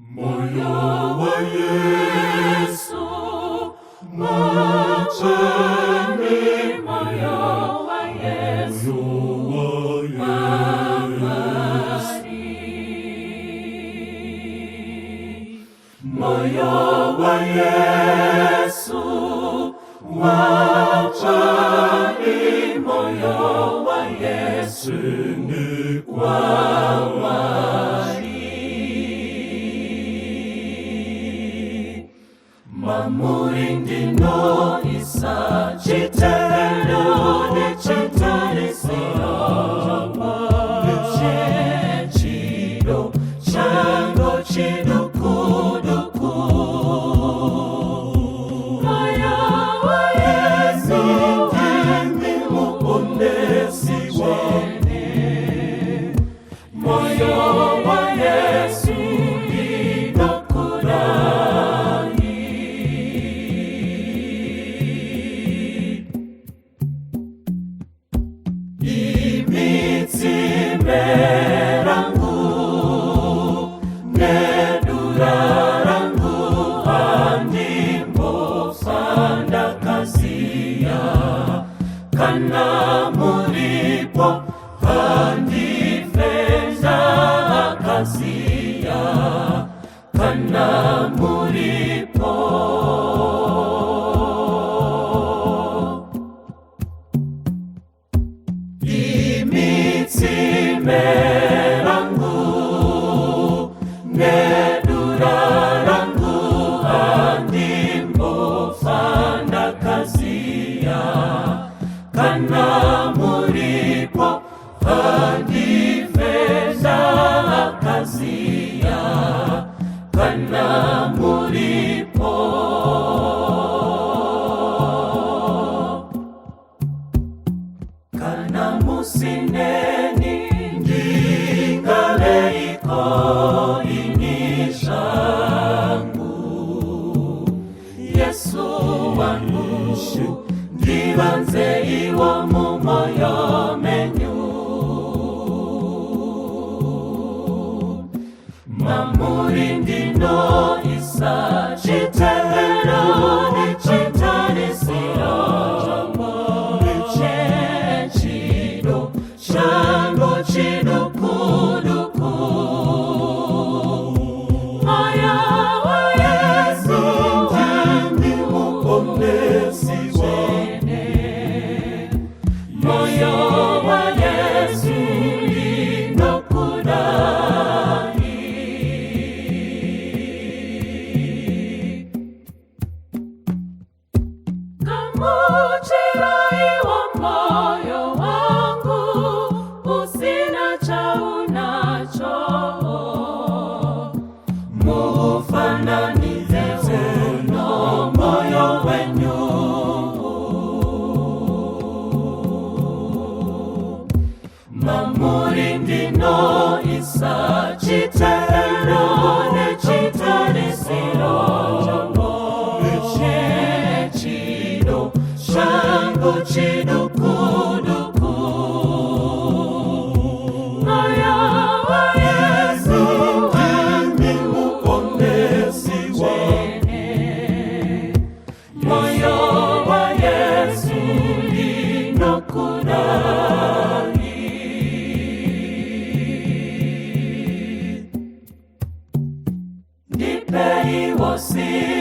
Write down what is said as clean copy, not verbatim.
Moyo wa Yesu, mwacheni moyo wa Yesu, moyo wa Yesu, mwacheni moyo wa Yesu ni kwa Mamurindino isa chitero ne chitarisiro ne chido chango chidukuduku Maya wa Yesu kimi muponesi wene Moyo wa Yesu Merangu nedurarangu andimbo sanda kasia kana muripo andifeza kasia kana muripo Merangu nedurarangu andimbo fanda kasia kana muripo andifeza kasia kana muripo kana musineni ngaleiko inishangu Yesu wangu ngibanze iwo mu moyo menyu Mamurindino isa chitero ne chitarisiro ne chido chango chidukuduku Maya wa Yesu kimi muponesi wene Moyo wa Yesu inokudai Kamuchirai wa moyo wangu usina cha unacho mufananize no moyo wenyu Mamurindino isa chitero ne chitarisiro ne chido chango chidukuduku Maya wa Yesu kimi muponesi wene Moyo wa Yesu inokudai Nipei wosi